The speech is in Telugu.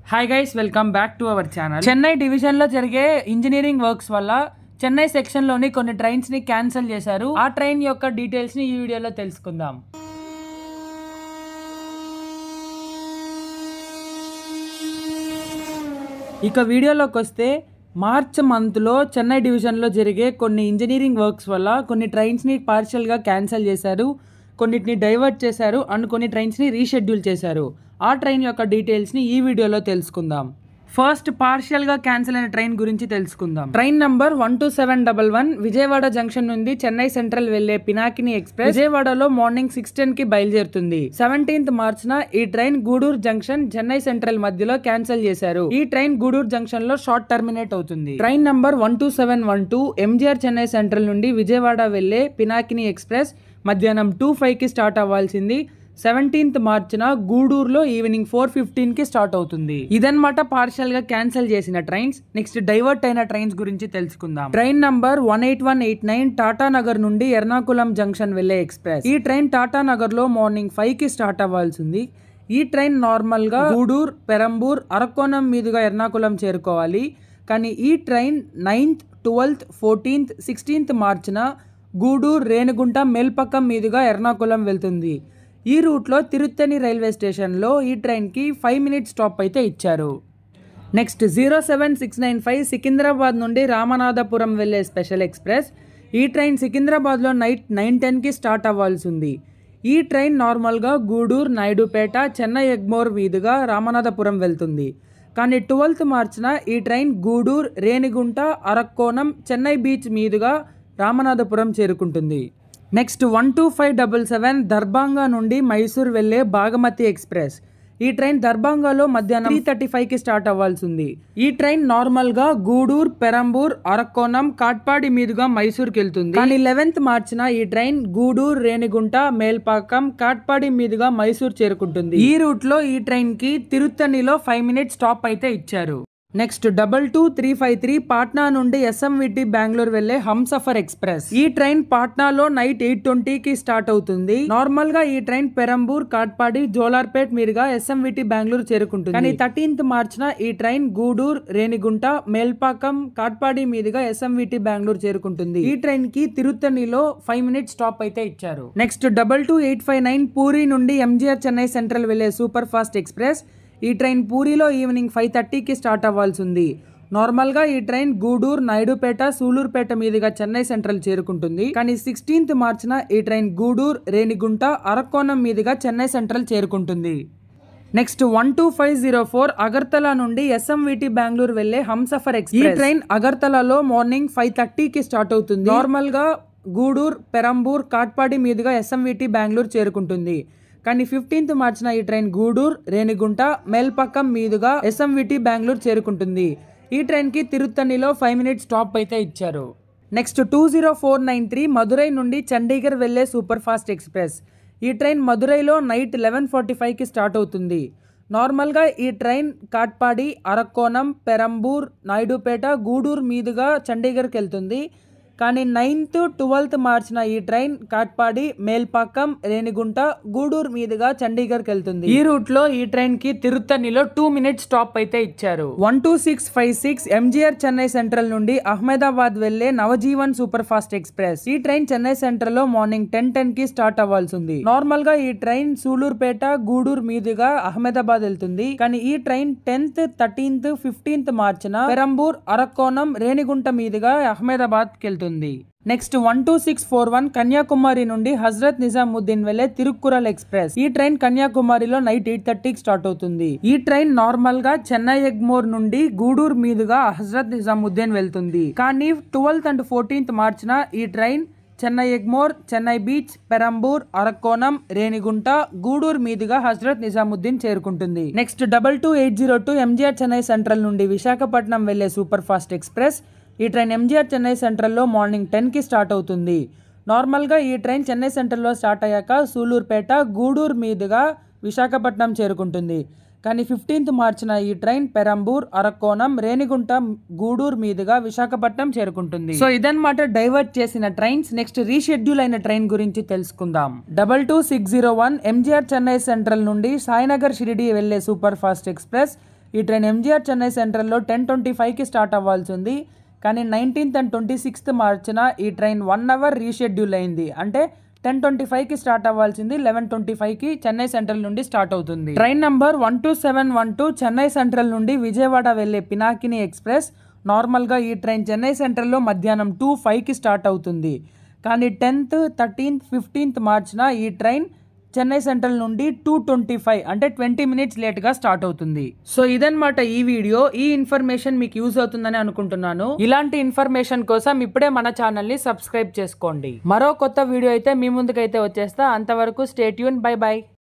Hi guys, welcome back to our channel. Chennai డివిజన్లో జరిగే ఇంజనీరింగ్ వర్క్స్ వల్ల చెన్నై సెక్షన్లోని కొన్ని ట్రైన్స్ని క్యాన్సిల్ చేశారు. ఆ ట్రైన్ యొక్క డీటెయిల్స్ని ఈ వీడియోలో తెలుసుకుందాం. ఇక వీడియోలోకి వస్తే మార్చ్ మంత్లో చెన్నై డివిజన్లో జరిగే కొన్ని ఇంజనీరింగ్ వర్క్స్ వల్ల కొన్ని ట్రైన్స్ని పార్షియల్గా క్యాన్సిల్ చేశారు, కొన్నిటిని డైవర్ట్ చేశారు అండ్ కొన్ని ట్రైన్స్ని రీషెడ్యూల్ చేశారు. ఆ ట్రైన్ యొక్క డీటెయిల్స్ని ఈ వీడియోలో తెలుసుకుందాం. ఫస్ట్ పార్షియల్గా క్యాన్సిల్ అయిన ట్రైన్ గురించి తెలుసుకుందాం. ట్రైన్ నంబర్ 12711 విజయవాడ జంక్షన్ నుండి చెన్నై సెంట్రల్ వెళ్లే పినాకిని ఎక్స్ప్రెస్ విజయవాడలో మార్నింగ్ 6:10 బయలుదేరుతుంది. 17th మార్చిన ఈ train Gudur junction Chennai central మధ్యలో క్యాన్సిల్ చేశారు. ఈ ట్రైన్ గూడూరు జంక్షన్ లో షార్ట్ టర్మినేట్ అవుతుంది. Train number 12712 MGR Chennai central నుండి విజయవాడ వెళ్లే పినాకిని ఎక్స్ప్రెస్ మధ్యాహ్నం 2:05 స్టార్ట్ అవ్వాల్సింది. 17th మార్చిన గూడూరులో ఈవినింగ్ 4:15 స్టార్ట్ అవుతుంది. ఇదన్నమాట పార్షియల్ గా క్యాన్సిల్ చేసిన ట్రైన్స్. నెక్స్ట్ డైవర్ట్ అయిన ట్రైన్స్ గురించి తెలుసుకుందాం. ట్రైన్ నంబర్ 18189 టాటా నగర్ నుండి ఎర్నాకుళం జంక్షన్ వెళ్లే ఎక్స్ప్రెస్. ఈ ట్రైన్ టాటా నగర్ లో మార్నింగ్ 5 స్టార్ట్ అవ్వాల్సింది. ఈ ట్రైన్ నార్మల్ గా గూడూరు, పెరంబూర్, అరకోణం మీదుగా ఎర్నాకుళం చేరుకోవాలి. కానీ ఈ train 9th, 12th, 14th, 16th మార్చిన గూడూరు, రేణిగుంట, మేల్పక్కం మీదుగా ఎర్నాకుళం వెళ్తుంది. ఈ రూట్లో తిరుత్తని రైల్వే స్టేషన్లో ఈ ట్రైన్కి 5 minutes స్టాప్ అయితే ఇచ్చారు. నెక్స్ట్ 07695 సికింద్రాబాద్ నుండి రామనాథపురం వెళ్లే స్పెషల్ ఎక్స్ప్రెస్. ఈ ట్రైన్ సికింద్రాబాద్లో నైట్ 9:10 స్టార్ట్ అవ్వాల్సి ఉంది. ఈ ట్రైన్ నార్మల్గా గూడూరు, నాయుడుపేట, చెన్నై ఎగ్మోర్ మీదుగా రామనాథపురం వెళ్తుంది. కానీ 12th మార్చిన ఈ ట్రైన్ గూడూరు, రేణిగుంట, అరక్కోణం, చెన్నై బీచ్ మీదుగా రామనాథపురం చేరుకుంటుంది. నెక్స్ట్ 12577 దర్భంగా నుండి మైసూర్ వెళ్లే బాగమతి ఎక్స్ప్రెస్. ఈ ట్రైన్ దర్భంగాలో మధ్యాహ్నం 3:35 స్టార్ట్ అవ్వాల్సి ఉంది. ఈ ట్రైన్ నార్మల్ గా గూడూరు, పెరంబూర్, అరక్కోణం, కాట్పాడి మీదుగా మైసూర్కి వెళ్తుంది. కానీ 11th మార్చిన ఈ ట్రైన్ గూడూరు, రేణిగుంట, మేల్పాకం, కాట్పాడి మీదుగా మైసూర్ చేరుకుంటుంది. ఈ రూట్ లో ఈ ట్రైన్ కి తిరుత్తనిలో 5 minutes స్టాప్ అయితే ఇచ్చారు. నెక్స్ట్ 22353 పాట్నా నుండి ఎస్ఎంవిటి బెంగళూరు వెళ్లే హంసఫర్ ఎక్స్ప్రెస్. ఈ ట్రైన్ పాట్నాలో నైట్ 8:20 స్టార్ట్ అవుతుంది. నార్మల్ గా ఈ ట్రైన్ పెరంబూర్, కాట్పాడి, జోలార్పేట్ మీదుగా ఎస్ఎంవిటి బెంగళూరు చేరుకుంటుంది. కానీ 13th మార్చిన ఈ ట్రైన్ గూడూరు, రేణిగుంట, మేల్పాకం, కాట్పాడి మీదుగా ఎస్ఎంవిటి బెంగళూరు చేరుకుంటుంది. ఈ ట్రైన్ కి తిరుత్తనిలో 5 minutes స్టాప్ అయితే ఇచ్చారు. నెక్స్ట్ 22859 పూరి నుండి ఎంజీఆర్ చెన్నై సెంట్రల్ వెళ్లే సూపర్ ఫాస్ట్ ఎక్స్ప్రెస్. ఈ ట్రైన్ పూరిలో ఈవినింగ్ 5:30 స్టార్ట్ అవ్వాల్సి ఉంది. నార్మల్గా ఈ ట్రైన్ గూడూరు, నాయుడుపేట, సూలూరుపేట మీదుగా చెన్నై సెంట్రల్ చేరుకుంటుంది. కానీ 16th మార్చిన ఈ ట్రైన్ గూడూరు, రేణిగుంట, అరక్కోణం మీదుగా చెన్నై సెంట్రల్ చేరుకుంటుంది. నెక్స్ట్ 12504 అగర్తల నుండి ఎస్ఎంవిటి బెంగళూరు వెళ్లే హంసఫర్ ఎక్స్ప్రెస్. ఈ ట్రైన్ అగర్తలలో మార్నింగ్ 5:30 స్టార్ట్ అవుతుంది. నార్మల్ గా గూడూరు, పెరంబూర్, కాట్పాడి మీదుగా ఎస్ఎంవిటి బెంగళూరు చేరుకుంటుంది. కానీ 15th మార్చిన ఈ ట్రైన్ గూడూరు, రేణిగుంట, మేల్పక్కం మీదుగా ఎస్ఎంవిటి బెంగళూరు చేరుకుంటుంది. ఈ ట్రైన్ కి తిరుత్తనిలో 5 minutes స్టాప్ అయితే ఇచ్చారు. నెక్స్ట్ 20493 మదురై నుండి చండీగఢ్ వెళ్లే సూపర్ ఫాస్ట్ ఎక్స్ప్రెస్. ఈ ట్రైన్ మదురైలో నైట్ 11:45 స్టార్ట్ అవుతుంది. నార్మల్గా ఈ ట్రైన్ కాట్పాడి, అరక్కోణం, పెరంబూర్, నాయుడుపేట, గూడూరు మీదుగా చండీగఢ్కి వెళ్తుంది. కానీ 9th, 12th మార్చిన ఈ ట్రైన్ కాట్పాడి, మేల్పాకం, రేణిగుంట, గూడూరు మీదుగా చండీగఢ్కి వెళ్తుంది. ఈ రూట్ లో ఈ ట్రైన్ కి తిరుత్తనిలో 2 minutes స్టాప్ అయితే ఇచ్చారు. 12656 ఎంజీఆర్ చెన్నై సెంట్రల్ నుండి అహ్మదాబాద్ వెళ్లే నవజీవన్ సూపర్ ఫాస్ట్ ఎక్స్ప్రెస్. ఈ ట్రైన్ చెన్నై సెంట్రల్ లో మార్నింగ్ 10:10 స్టార్ట్ అవ్వాల్సి ఉంది. నార్మల్ గా ఈ ట్రైన్ సూలూరుపేట, గూడూరు మీదుగా అహ్మదాబాద్ వెళ్తుంది. కానీ ఈ ట్రైన్ 10th, 13th, 15th మార్చిన పెరంబూర్, అరక్కోణం, రేణిగుంట మీదుగా అహ్మదాబాద్ కి వెళ్తుంది. నెక్స్ట్ 12641 కన్యాకుమారి నుండి హజరత్ నిజాముద్దీన్ వెళ్లే తిరుక్కురల్ ఎక్స్ప్రెస్. ఈ ట్రైన్ కన్యాకుమారిలో నైట్ 8:30 స్టార్ట్ అవుతుంది. ఈ ట్రైన్ నార్మల్ గా చెన్నై ఎగ్మోర్ నుండి గూడూరు మీదుగా హజరత్ నిజాముద్దీన్ వెళ్తుంది. కానీ 12th and 14th మార్చిన ఈ ట్రైన్ చెన్నై ఎగ్మోర్, చెన్నై బీచ్, పెరంబూర్, అరక్కోణం, రేణిగుంట, గూడూరు మీదుగా హజరత్ నిజాముద్దీన్ చేరుకుంటుంది. నెక్స్ట్ 22802 ఎంజీఆర్ చెన్నై సెంట్రల్ నుండి విశాఖపట్నం వెళ్లే సూపర్ ఫాస్ట్ ఎక్స్ప్రెస్. ఈ ట్రైన్ ఎంజీఆర్ చెన్నై సెంట్రల్లో మార్నింగ్ 10 స్టార్ట్ అవుతుంది. నార్మల్గా ఈ ట్రైన్ చెన్నై సెంట్రల్లో స్టార్ట్ అయ్యాక సూలూరుపేట, గూడూరు మీదుగా విశాఖపట్నం చేరుకుంటుంది. కానీ 15th మార్చిన ఈ ట్రైన్ పెరంబూర్, అరక్కోణం, రేణిగుంట, గూడూరు మీదుగా విశాఖపట్నం చేరుకుంటుంది. సో ఇదన్నమాట డైవర్ట్ చేసిన ట్రైన్స్. నెక్స్ట్ రీషెడ్యూల్ అయిన ట్రైన్ గురించి తెలుసుకుందాం. 22601 ఎంజీఆర్ చెన్నై సెంట్రల్ నుండి సాయినగర్ షిరిడి వెళ్లే సూపర్ ఫాస్ట్ ఎక్స్ప్రెస్. ఈ ట్రైన్ ఎంజీఆర్ చెన్నై సెంట్రల్లో 10:25కి స్టార్ట్ అవ్వాల్సి ఉంది. కానీ 19th and 26th మార్చిన ఈ ట్రైన్ 1 అవర్ రీషెడ్యూల్ అయింది. అంటే 10:25కి స్టార్ట్ అవ్వాల్సింది 11:25కి చెన్నై సెంట్రల్ నుండి స్టార్ట్ అవుతుంది. ట్రైన్ నంబర్ 12712 చెన్నై సెంట్రల్ నుండి విజయవాడ వెళ్లే పినాకిని ఎక్స్ప్రెస్. నార్మల్గా ఈ ట్రైన్ చెన్నై సెంట్రల్లో మధ్యాహ్నం 2:05కి స్టార్ట్ అవుతుంది. కానీ 10th, 13th, 15th మార్చిన ఈ ట్రైన్ చెన్నై సెంట్రల్ నుండి 2:25 అంటే 20 minutes లేట్గా స్టార్ట్ అవుతుంది. సో ఇదన్నమాట ఈ వీడియో. ఈ ఇన్ఫర్మేషన్ మీకు యూజ్ అవుతుందని అనుకుంటున్నాను. ఇలాంటి ఇన్ఫర్మేషన్ కోసం ఇప్పుడే మన ఛానల్ని సబ్స్క్రైబ్ చేసుకోండి. మరో కొత్త వీడియో అయితే మీ ముందుకైతే వచ్చేస్తా. అంతవరకు స్టే ట్యూన్. By by.